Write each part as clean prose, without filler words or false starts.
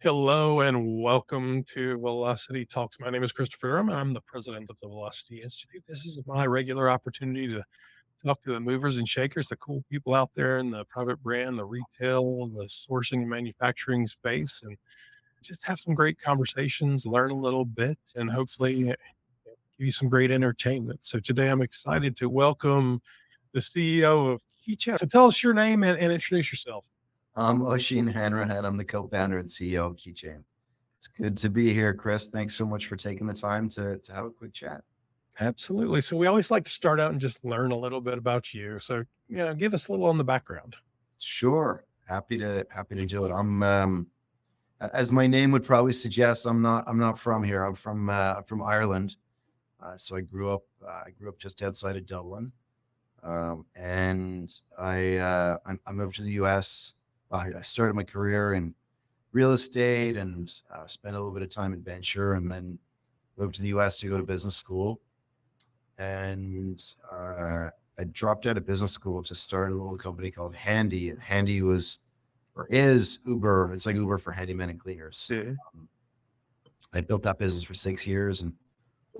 Hello and welcome to Velocity Talks. My name is Christopher Durham, and I'm the president of the Velocity Institute. This is my regular opportunity to talk to the movers and shakers, the cool people out there in the private brand, the retail, the sourcing and manufacturing space, and just have some great conversations, learn a little bit, and hopefully give you some great entertainment. So today I'm excited to welcome the CEO of Keychain. So tell us your name and introduce yourself. I'm Oisin Hanrahan. I'm the co-founder and CEO of Keychain. It's good to be here, Chris. Thanks so much for taking the time to have a quick chat. Absolutely. So we always like to start out and just learn a little bit about you. So, give us a little on the background. Sure, happy to do it. As my name would probably suggest, I'm not from here. I'm from Ireland. So I grew up just outside of Dublin, and I moved to the U.S. I started my career in real estate and spent a little bit of time in venture, and then moved to the U.S. to go to business school. And I dropped out of business school to start a little company called Handy. And Handy was or is Uber. It's like Uber for handymen and cleaners. Yeah. I built that business for 6 years and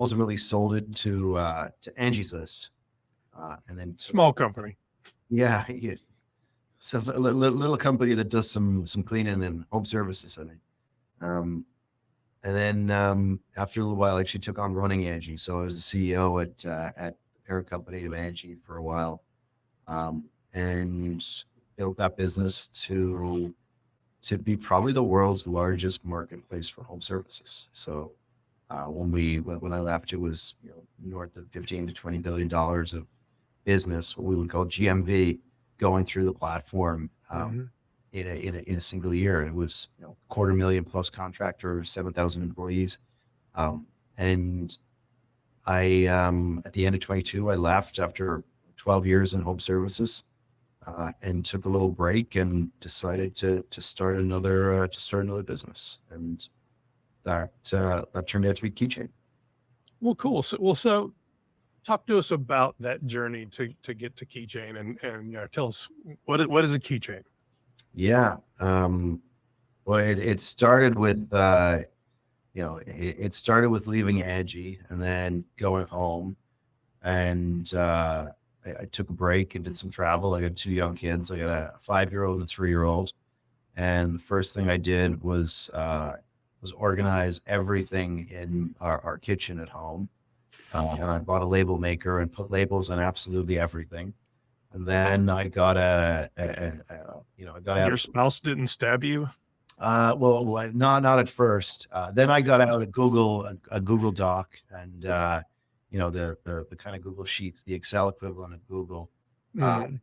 ultimately sold it to Angie's List. And then Small company. yeah, so a little company that does some cleaning and home services, I think. Um, and then after a little while, I actually took on running Angie. So I was the CEO at the parent company of Angie for a while, and built that business to be probably the world's largest marketplace for home services. So when I left, it was north of 15 to $20 billion of business, what we would call GMV, going through the platform Mhm. in a single year. And it was 250,000 plus contractors, 7,000 employees. And I at the end of 22, I left after 12 years in home services, and took a little break and decided to start another business. And that turned out to be Keychain. Well, cool. So talk to us about that journey to get to Keychain and tell us what is a keychain? Yeah. Well, it started with it started with leaving Angie and then going home, and I took a break and did some travel. I got two young kids. I got a 5-year-old and a 3-year-old, and the first thing I did was organize everything in our kitchen at home. And I bought a label maker and put labels on absolutely everything. And then I got I got And out. your spouse didn't stab you? Well, not at first. Then I got out a Google Doc, and the kind of Google Sheets, the Excel equivalent of Google, uh, Mm.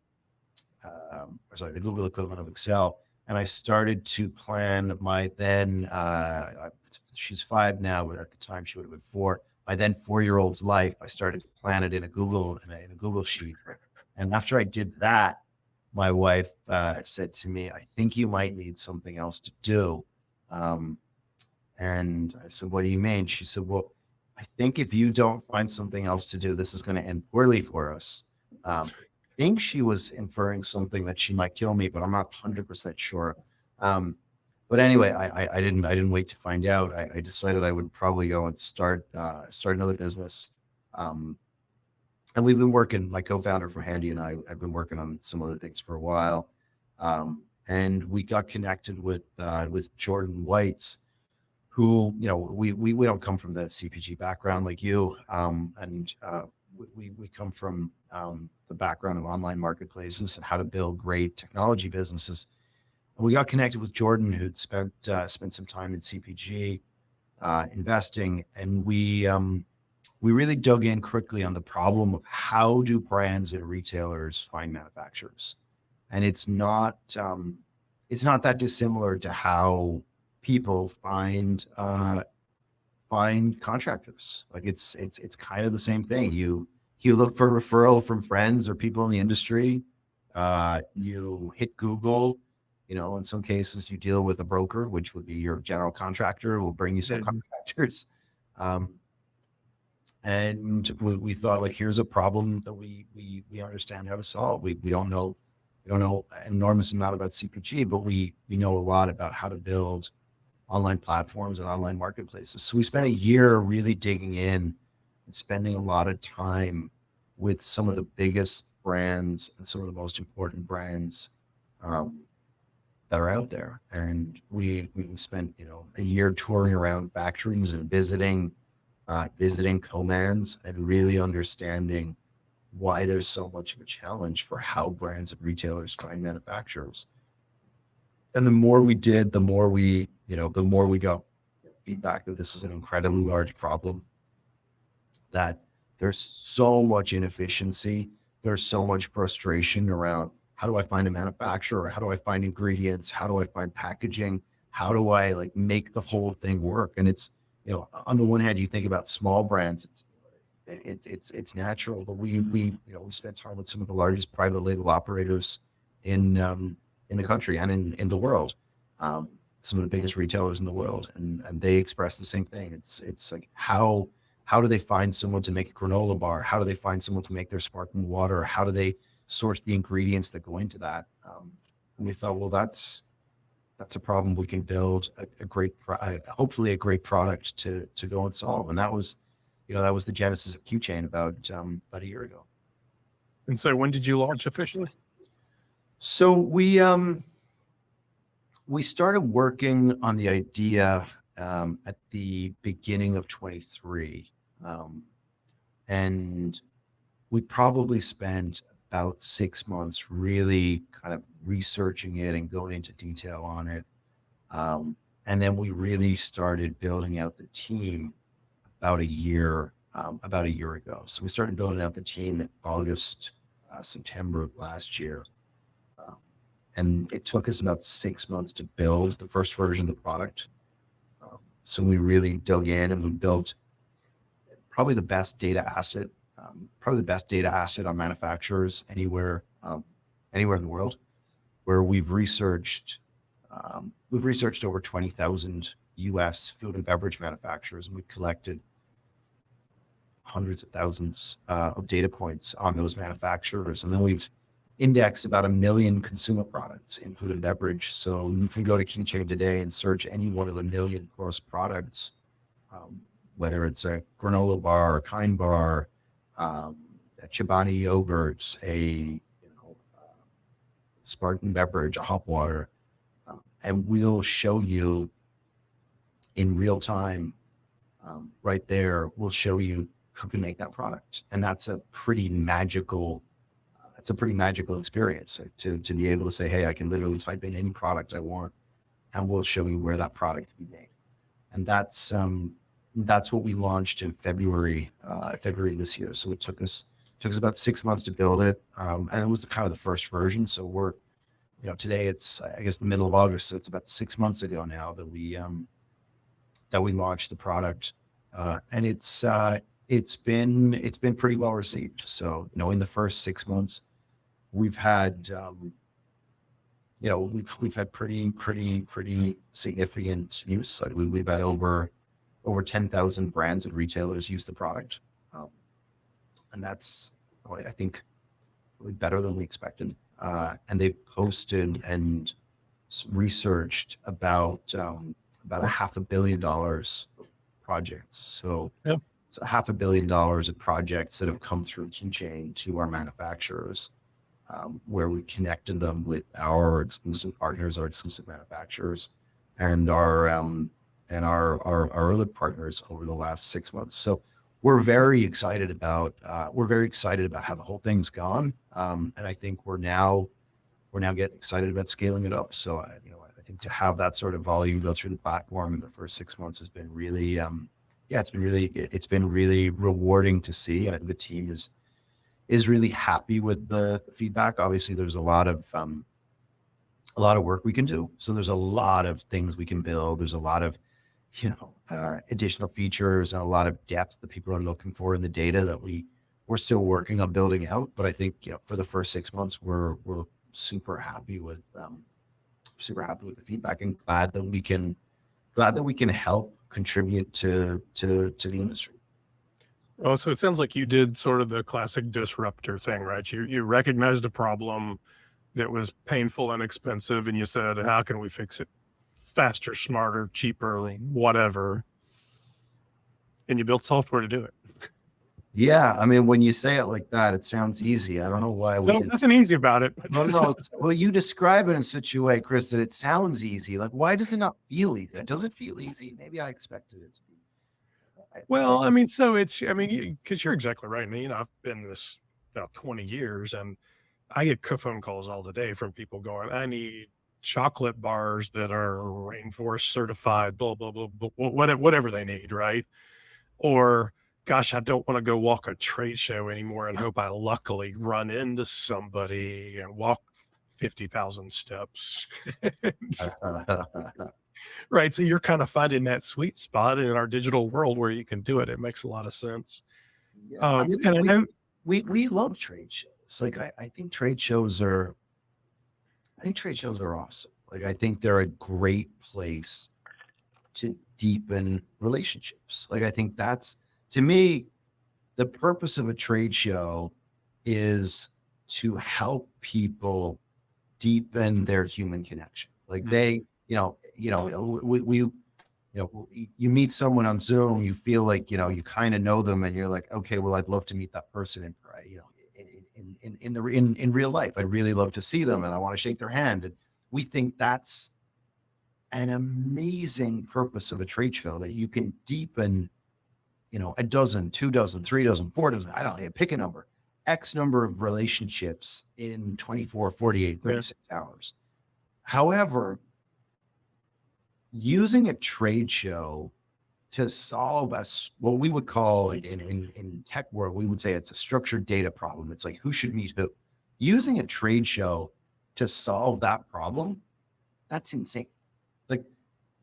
or sorry, the Google equivalent of Excel. And I started to plan my then she's 5 now, but at the time she would have been 4. My then 4-year-old's life. I started to plan it in a Google Sheet. And after I did that, my wife said to me, "I think you might need something else to do." Um, and I said, "What do you mean?" She said, "Well, I think if you don't find something else to do, this is going to end poorly for us." I think she was inferring something that she might kill me, but I'm not 100% sure. Um, but anyway, I didn't wait to find out. I decided I would probably go and start another business. Um, and we've been working, my co-founder from Handy and I've been working on some other things for a while. And we got connected with Jordan Whites, who, we don't come from the CPG background like you. We come from the background of online marketplaces and how to build great technology businesses. And we got connected with Jordan, who'd spent some time in CPG investing, and we really dug in quickly on the problem of how do brands and retailers find manufacturers. And it's not that dissimilar to how people find contractors. Like it's kind of the same thing. You look for referral from friends or people in the industry. You hit Google. In some cases you deal with a broker, which would be your general contractor, will bring you some Mhm. contractors. Um, and we thought, like, here's a problem that we understand how to solve. We don't know an enormous amount about CPG, but we know a lot about how to build online platforms and online marketplaces. So we spent a year really digging in and spending a lot of time with some of the biggest brands and some of the most important brands um, that are out there. And we spent, a year touring around factories and visiting co-mans and really understanding why there's so much of a challenge for how brands and retailers find manufacturers. And the more we did, the more we got feedback that this is an incredibly large problem, that there's so much inefficiency. There's so much frustration around how do I find a manufacturer? How do I find ingredients? How do I find packaging? How do I make the whole thing work? And it's, on the one hand, you think about small brands, it's natural, but we spent time with some of the largest private label operators in the country and in the world, some of the biggest retailers in the world, and they express the same thing. It's like how do they find someone to make a granola bar? How do they find someone to make their sparkling water? How do they source the ingredients that go into that? And we thought, well, that's a problem we can build hopefully a great product to go and solve. And that was the genesis of Keychain about a year ago. And so when did you launch officially? So we started working on the idea at the beginning of 23. And we probably spent about 6 months really kind of researching it and going into detail on it. And then we really started building out the team about a year ago. So we started building out the team in August, September of last year. And it took us about 6 months to build the first version of the product. So we really dug in and we built probably the best data asset on manufacturers anywhere in the world, where we've researched over 20,000 US food and beverage manufacturers, and we've collected hundreds of thousands of data points on those manufacturers. And then we've indexed about 1 million consumer products in food and beverage. So you can go to Keychain today and search any one of the 1 million plus products, whether it's a granola bar, a Kind bar, a Chobani yogurt, a sparkling beverage, a hot water, and we'll show you in real time, right there, we'll show you who can make that product. And that's a pretty magical experience to be able to say, hey, I can literally type in any product I want and we'll show you where that product can be made. And that's what we launched in February this year. So it took us about 6 months to build it. And it was kind of the first version. So we're, today it's, I guess, the middle of August. So it's about 6 months ago now that we launched the product. And it's been pretty well received. So, in the first 6 months, we've had, we've had pretty significant use. Like we've had over 10,000 brands and retailers use the product. And that's, I think, really better than we expected. And they've posted and researched about $500 million of projects. So Yep. It's $500 million of projects that have come through Keychain to our manufacturers, where we connected them with our exclusive partners, our exclusive manufacturers, and our other partners over the last 6 months. So we're very excited about how the whole thing's gone, and I think we're now getting excited about scaling it up. So I think to have that sort of volume go through the platform in the first 6 months has been really it's been really rewarding to see. And the team is really happy with the feedback. Obviously, there's a lot of work we can do. So there's a lot of things we can build. There's a lot of additional features and a lot of depth that people are looking for in the data that we're still working on building out. But I think for the first 6 months, we're super happy with the feedback, and glad that we can help contribute to the industry. Oh, so it sounds like you did sort of the classic disruptor thing, right? You recognized a problem that was painful and expensive, and you said, how can we fix it? faster, smarter, cheaper, whatever, and you build software to do it. Yeah, I mean, when you say it like that, it sounds easy. I don't know why we No, didn't. nothing easy about it. No, no. Well, you describe it in such a way, Chris, that it sounds easy. Like, why does it not feel easy? Does it feel easy? Maybe I expected it to be. Well, I mean, so it's, I mean, because you're exactly right. I mean, I've been in this about 20 years, and I get phone calls all the day from people going, I need chocolate bars that are rainforest certified, blah, blah, blah, blah, whatever they need, right? Or, gosh, I don't want to go walk a trade show anymore and hope I luckily run into somebody and walk 50,000 steps. Right. So you're kind of finding that sweet spot in our digital world where you can do it. It makes a lot of sense. Yeah, I mean, And I know, we love trade shows. Like, I think trade shows are, I think trade shows are awesome. Like, I think they're a great place to deepen relationships. Like, I think that's, to me, the purpose of a trade show is to help people deepen their human connection. Like, they, you meet someone on Zoom, you feel like, you kind of know them, and you're like, okay, well, I'd love to meet that person in real life. I'd really love to see them, and I want to shake their hand. And we think that's an amazing purpose of a trade show, that you can deepen, a dozen, 2 dozen, 3 dozen, 4 dozen, I don't know, pick a number, X number of relationships in 24, 48, 36 hours. However, using a trade show to solve what we would call in tech world, we would say it's a structured data problem. It's like, who should meet who? Using a trade show to solve that problem, that's insane. Like,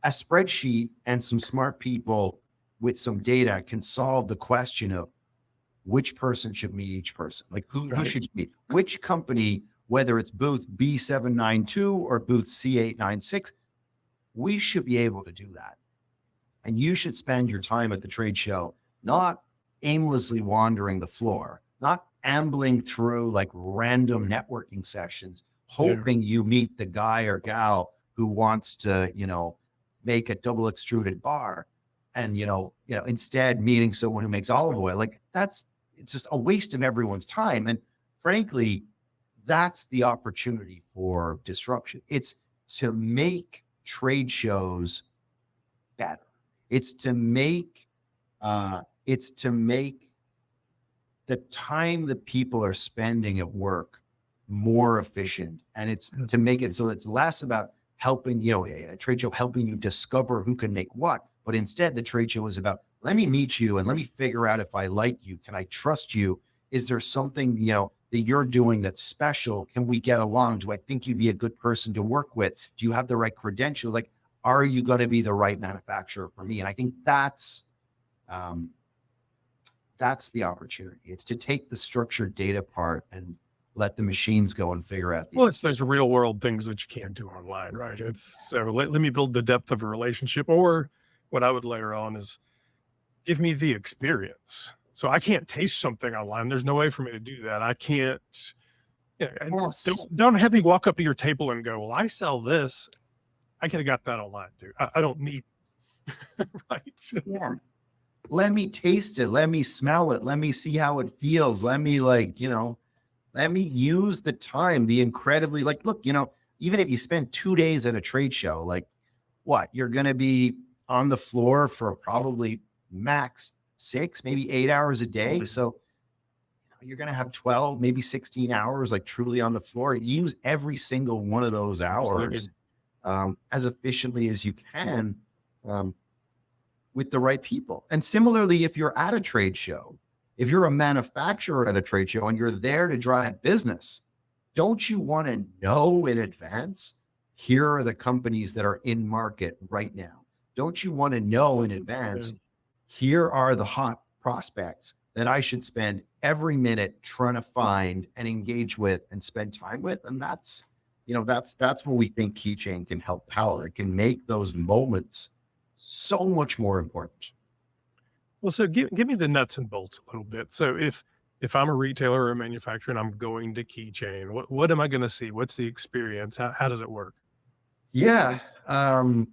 a spreadsheet and some smart people with some data can solve the question of which person should meet each person. Like, who should meet? Which company, whether it's booth B792 or booth C896, we should be able to do that. And you should spend your time at the trade show not aimlessly wandering the floor, not ambling through like random networking sessions, hoping you meet the guy or gal who wants to, make a double extruded bar, and, instead meeting someone who makes olive oil. Like, it's just a waste of everyone's time. And frankly, that's the opportunity for disruption. It's to make trade shows better. It's to make the time that people are spending at work more efficient. And it's to make it so it's less about helping, a trade show helping you discover who can make what, but instead the trade show is about, let me meet you and let me figure out if I like you. Can I trust you? Is there something, that you're doing that's special? Can we get along? Do I think you'd be a good person to work with? Do you have the right credential? Like, are you going to be the right manufacturer for me? And I think that's the opportunity. It's to take the structured data part and let the machines go and figure out. Well, it's those real world things that you can't do online, right? It's so let me build the depth of a relationship, or what I would layer on is give me the experience. So I can't taste something online. There's no way for me to do that. I can't, don't have me walk up to your table and go, well, I sell this. I could have got that online, dude. I don't need, right? Yeah. Let me taste it. Let me smell it. Let me see how it feels. Let me let me use the time, the incredibly, look, even if you spend 2 days at a trade show, like, what, you're going to be on the floor for probably max 6, maybe 8 hours a day. So you're going to have 12, maybe 16 hours, like, truly on the floor. Use every single one of those hours as efficiently as you can with the right people. And similarly, if you're at a trade show, if you're a manufacturer at a trade show and you're there to drive business, don't you want to know in advance, here are the companies that are in market right now? Don't you want to know in advance, here are the hot prospects that I should spend every minute trying to find and engage with and spend time with? And that's what we think Keychain can help power. It can make those moments so much more important. Well, so give me the nuts and bolts a little bit. So if I'm a retailer or a manufacturer and I'm going to Keychain, what am I going to see? What's the experience? How does it work? Yeah. Um,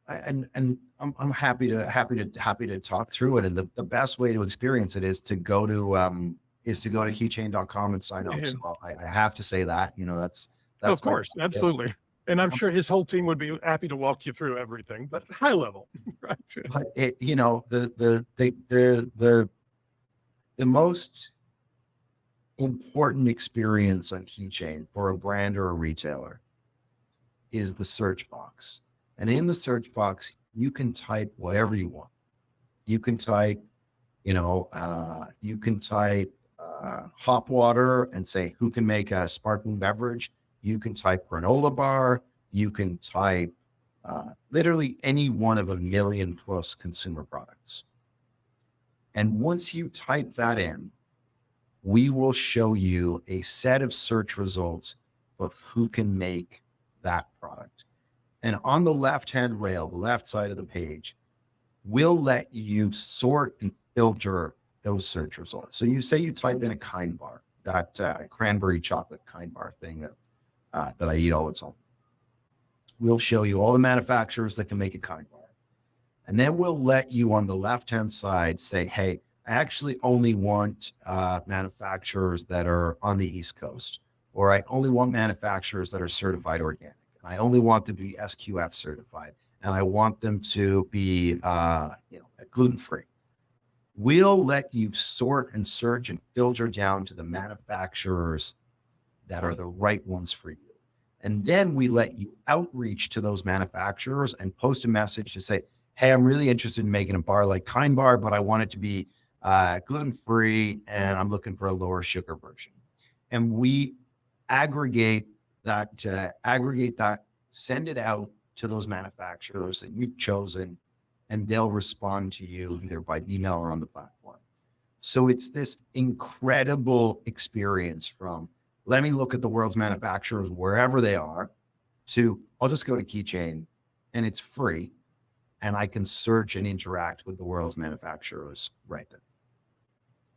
and I'm happy to talk through it. And the best way to experience it is to go to keychain.com and sign up. Yeah. So I have to say that, Of that's my course, absolutely. And I'm sure his whole team would be happy to walk you through everything, but high level, right? but it, the most important experience on Keychain for a brand or a retailer is the search box. And in the search box, you can type whatever you want. You can type, hop water and say, who can make a sparkling beverage? You can type granola bar. You can type literally any one of a million plus consumer products. And once you type that in, we will show you a set of search results of who can make that product. And on the left-hand rail, the left side of the page, we'll let you sort and filter those search results. So you say you type in a Kind bar, that cranberry chocolate Kind bar thing that I eat all the time. We'll show you all the manufacturers that can make a Kind bar. And then we'll let you on the left-hand side say, hey, I actually only want manufacturers that are on the East Coast, or I only want manufacturers that are certified organic. I only want them to be SQF certified, and I want them to be gluten-free. We'll let you sort and search and filter down to the manufacturers that are the right ones for you. And then we let you outreach to those manufacturers and post a message to say, hey, I'm really interested in making a bar like Kind Bar, but I want it to be gluten-free and I'm looking for a lower sugar version. And we aggregate that, send it out to those manufacturers that you've chosen, and they'll respond to you either by email or on the platform. So it's this incredible experience from, let me look at the world's manufacturers wherever they are, to I'll just go to Keychain and it's free. And I can search and interact with the world's manufacturers right there.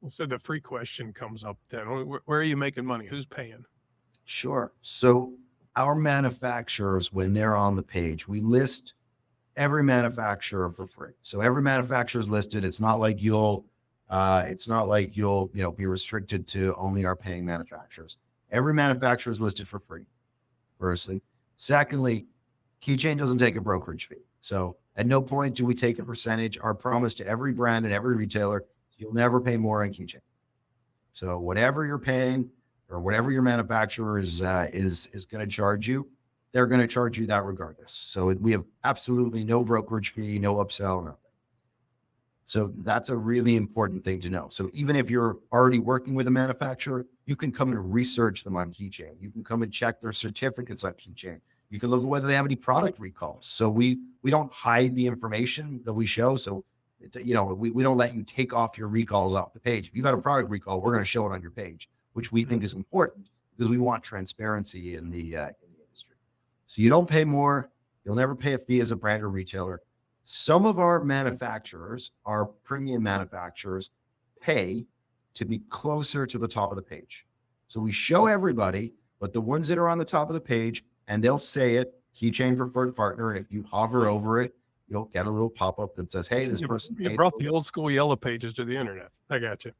So the free question comes up then. Where are you making money? Who's paying? Sure. So our manufacturers, when they're on the page, we list every manufacturer for free. So every manufacturer is listed. It's not like you'll be restricted to only our paying manufacturers. Every manufacturer is listed for free, firstly. Secondly, Keychain doesn't take a brokerage fee. So at no point do we take a percentage. Our promise to every brand and every retailer, you'll never pay more on Keychain. So whatever you're paying or whatever your manufacturer is going to charge you, they're going to charge you that regardless. So we have absolutely no brokerage fee, no upsell, nothing. So that's a really important thing to know. So even if you're already working with a manufacturer, you can come and research them on Keychain. You can come and check their certificates on Keychain. You can look at whether they have any product recalls. So we don't hide the information that we show. So, we don't let you take off your recalls off the page. If you've got a product recall, we're going to show it on your page, which we think is important because we want transparency in the industry. So you don't pay more. You'll never pay a fee as a brand or retailer. Some of our manufacturers, our premium manufacturers, pay to be closer to the top of the page. So we show everybody, but the ones that are on the top of the page, and they'll say it, Keychain preferred partner. And if you hover over it, you'll get a little pop-up that says, hey, this person. You brought the old school yellow pages to the internet. I got you.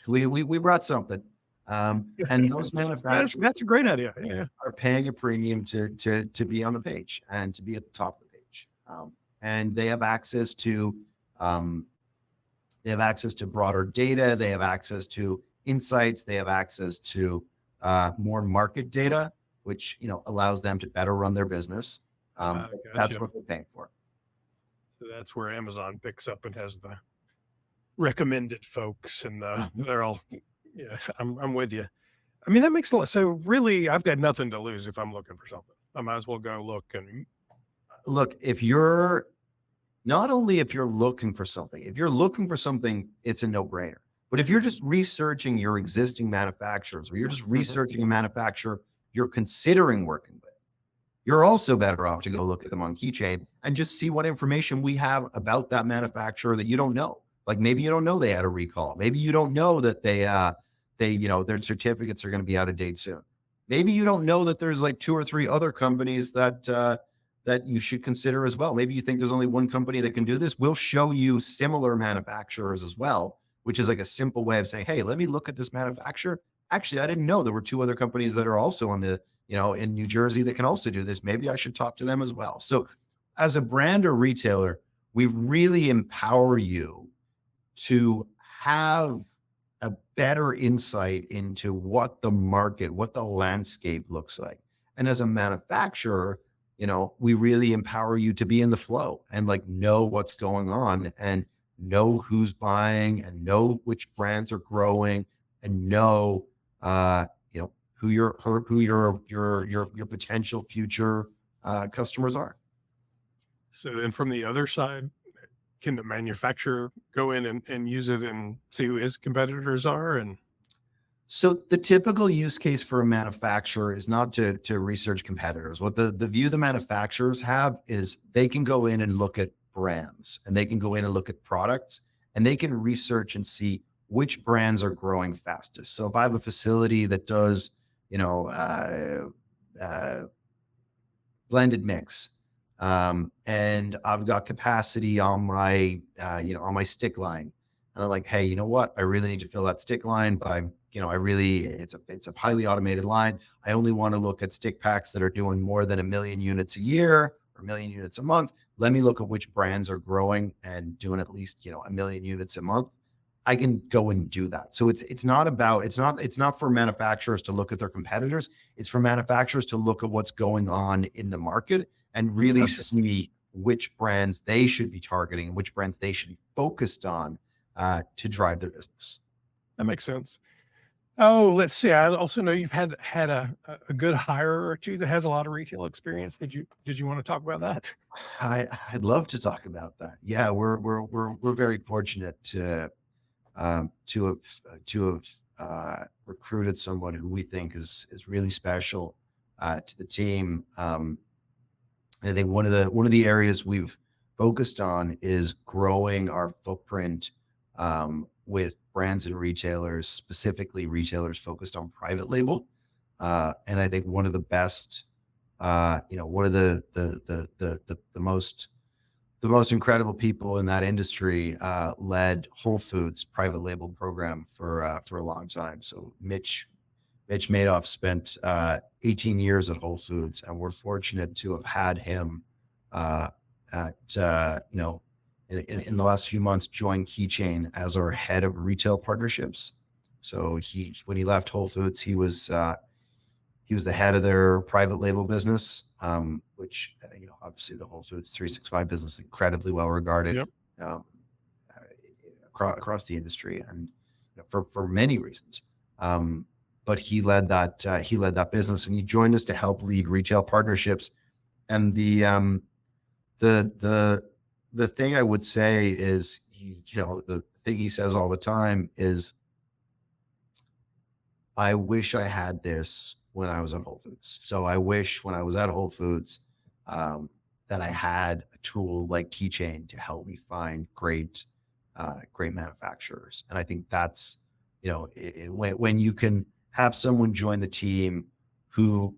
We brought something. And those manufacturers that's a great idea. Yeah. are paying a premium to be on the page and to be at the top of the page. And they have access to broader data. They have access to insights. They have access to more market data, which allows them to better run their business. Gotcha. That's what they're paying for. So that's where Amazon picks up and has the recommended folks, and they're all. Yeah, I'm with you. I mean, that makes a lot. So really, I've got nothing to lose if I'm looking for something. I might as well go look and look. If you're looking for something, it's a no-brainer. But if you're just researching your existing manufacturers, or you're just researching a manufacturer you're considering working with, you're also better off to go look at them on Keychain and just see what information we have about that manufacturer that you don't know. Like maybe you don't know they had a recall. Maybe you don't know that their certificates are going to be out of date soon. Maybe you don't know that there's like two or three other companies that you should consider as well. Maybe you think there's only one company that can do this. We'll show you similar manufacturers as well, which is like a simple way of saying, hey, let me look at this manufacturer. Actually, I didn't know there were two other companies that are also on the, in New Jersey that can also do this. Maybe I should talk to them as well. So as a brand or retailer, we really empower you to have a better insight into what the market, what the landscape looks like. And as a manufacturer, we really empower you to be in the flow and like know what's going on and know who's buying and know which brands are growing and know, who your potential future customers are. So then from the other side, can the manufacturer go in and use it and see who his competitors are? And So the typical use case for a manufacturer is not to research competitors. What the view the manufacturers have is they can go in and look at brands and they can go in and look at products and they can research and see which brands are growing fastest. So if I have a facility that does, you know, uh, blended mix, and I've got capacity on my stick line. And I'm like, hey, you know what? I really need to fill that stick line, but it's a highly automated line. I only want to look at stick packs that are doing more than 1 million units a year or 1 million units a month. Let me look at which brands are growing and doing at least 1 million units a month. I can go and do that. So it's not for manufacturers to look at their competitors. It's for manufacturers to look at what's going on in the market and really gotcha. see which brands they should be targeting and which brands they should be focused on to drive their business. That makes sense. Oh, let's see. I also know you've had a good hire or two that has a lot of retail experience. Did you want to talk about that? I'd love to talk about that. Yeah, we're very fortunate to have recruited someone who we think is really special to the team. I think one of the areas we've focused on is growing our footprint with brands and retailers, specifically retailers focused on private label. And I think one of the best, one of the most incredible people in that industry led Whole Foods private label program for a long time. So Mitch Madoff spent 18 years at Whole Foods, and we're fortunate to have had him in the last few months join Keychain as our head of retail partnerships. So when he left Whole Foods, he was the head of their private label business, which obviously the Whole Foods 365 business incredibly well regarded Yep. um, across the industry, and for many reasons. But he led that business, and he joined us to help lead retail partnerships. And the thing I would say is, the thing he says all the time is, I wish I had this when I was at Whole Foods. So I wish when I was at Whole Foods that I had a tool like Keychain to help me find great manufacturers. And I think that's, when you can have someone join the team who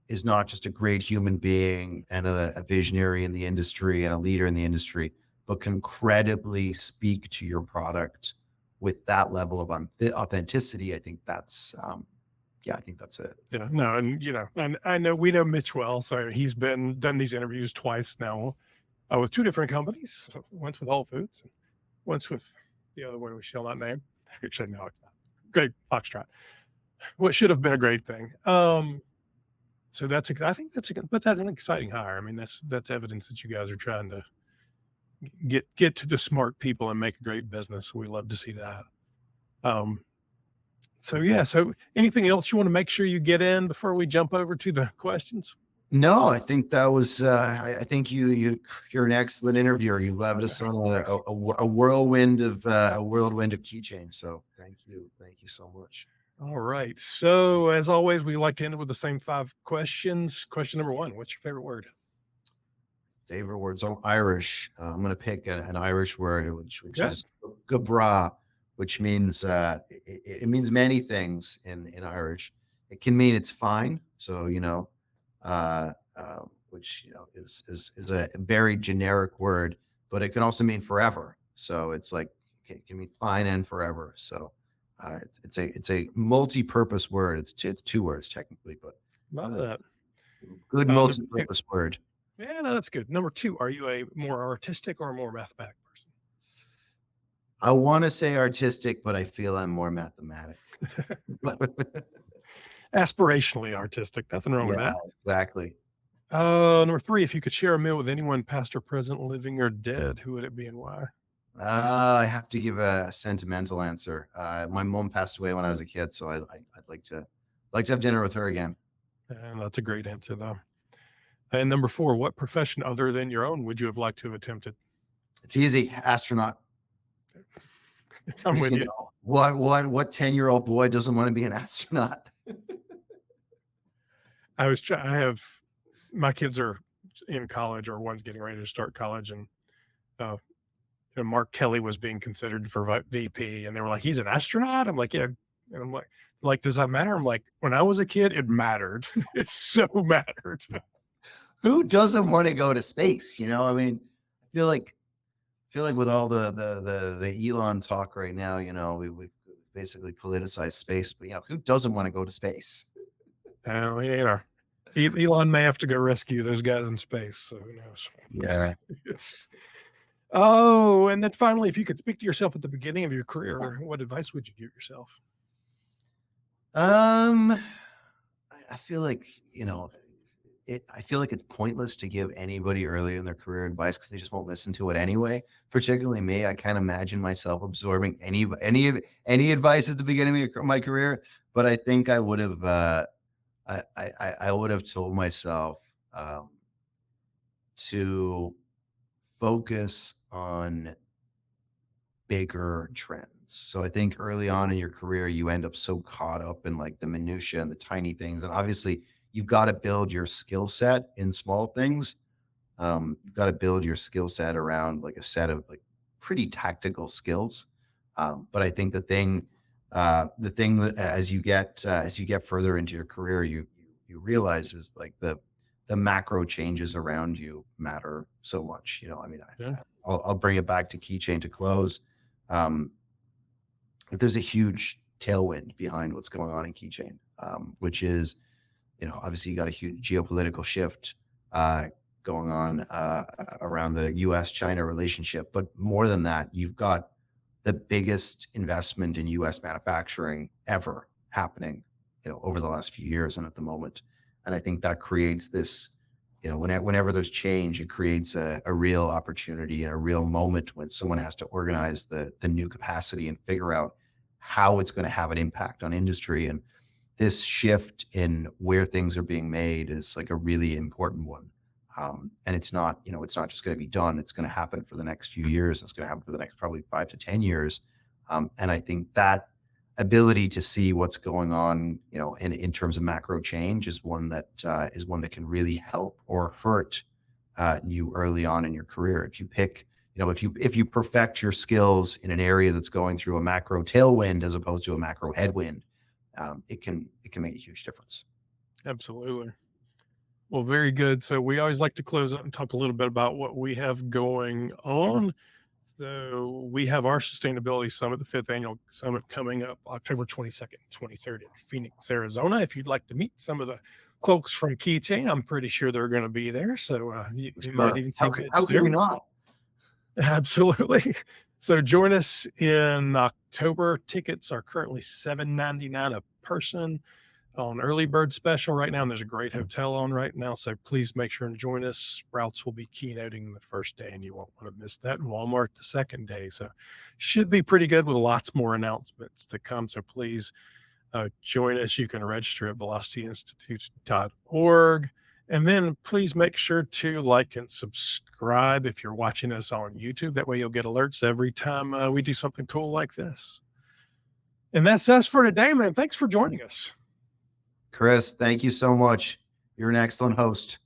is not just a great human being and a visionary in the industry and a leader in the industry, but can credibly speak to your product with that level of authenticity. I think that's it. Yeah. No, and I know we know Mitch well, so he's done these interviews twice now with two different companies. So once with Whole Foods, and once with the other one we shall not name. Actually, no, it's not. Great Foxtrot. What should have been a great thing. So I think but that's an exciting hire. I mean, that's evidence that you guys are trying to get to the smart people and make a great business. We love to see that. Um, so yeah. So anything else you want to make sure you get in before we jump over to the questions? No, I think that was. I think you're an excellent interviewer. You led us Okay. on a whirlwind of Keychain. So thank you so much. All right. So as always, we like to end it with the same five questions. Question number one: what's your favorite word? Favorite words. I'm Irish. I'm going to pick an Irish word, which Good. is gabra, which means it means many things in Irish. It can mean it's fine. So, which, is a very generic word, but it can also mean forever. So it's like, it can mean fine and forever. So it's a multi-purpose word. It's two words technically, but Love uh, that. good Number two. multi-purpose word. Yeah, no, that's good. Number two, are you a more artistic or a more mathematic person? I want to say artistic, but I feel I'm more mathematic. Aspirationally artistic. Nothing wrong with Yeah, that. exactly. Number three, if you could share a meal with anyone, past or present, living or dead, who would it be and why? I have to give a sentimental answer. My mom passed away when I was a kid, so I'd like to have dinner with her again. And that's a great answer, though. And number four, what profession other than your own would you have liked to have attempted? It's easy, astronaut. I'm with you. What 10-year-old boy doesn't want to be an astronaut? I have my kids are in college or one's getting ready to start college, and uh, Mark Kelly was being considered for VP, and they were like, "He's an astronaut." I'm like, "Yeah," and I'm like, "Does that matter?" I'm like, "When I was a kid, it mattered. It so mattered." Who doesn't want to go to space? I mean, I feel like with all the Elon talk right now, we basically politicized space, but who doesn't want to go to space? Elon may have to go rescue those guys in space, so who knows? Yeah. It's Oh, and then finally, if you could speak to yourself at the beginning of your career, what advice would you give yourself? Um, I feel like, I feel like it's pointless to give anybody early in their career advice because they just won't listen to it anyway. Particularly me, I can't imagine myself absorbing any advice at the beginning of my career. But I think I would have, I would have told myself to focus on bigger trends. So I think early on in your career, you end up so caught up in like the minutia and the tiny things. And obviously, you've got to build your skill set in small things. You've got to build your skill set around like a set of like pretty tactical skills. But I think the thing that as you get further into your career, you realize is like the macro changes around you matter so much. I mean, Yeah. I'll bring it back to Keychain to close. Um, there's a huge tailwind behind what's going on in Keychain, which is, obviously you got a huge geopolitical shift going on around the U.S.-China relationship. But more than that, you've got the biggest investment in U.S. manufacturing ever happening, over the last few years and at the moment. And I think that creates this, whenever there's change, it creates a real opportunity and a real moment when someone has to organize the new capacity and figure out how it's going to have an impact on industry. And this shift in where things are being made is like a really important one. And it's not just going to be done. It's going to happen for the next few years. It's going to happen for the next probably 5 to 10 years. And I think that ability to see what's going on, in terms of macro change is one that can really help or hurt you early on in your career. If you pick, if you perfect your skills in an area that's going through a macro tailwind as opposed to a macro headwind, it can make a huge difference. Absolutely. Well, very good. So we always like to close up and talk a little bit about what we have going on. So we have our sustainability summit, the fifth annual summit, coming up October 22nd, 23rd in Phoenix, Arizona. If you'd like to meet some of the folks from Keychain, I'm pretty sure they're going to be there. So you might even see How could we not? Absolutely. So join us in October. Tickets are currently $7.99 a person on early bird special right now, and there's a great hotel on right now. So please make sure and join us. Sprouts will be keynoting the first day, and you won't want to miss that. And Walmart the second day. So should be pretty good with lots more announcements to come. So please join us. You can register at velocityinstitute.org. And then please make sure to like and subscribe if you're watching us on YouTube. That way you'll get alerts every time we do something cool like this. And that's us for today, man. Thanks for joining us. Chris, thank you so much. You're an excellent host.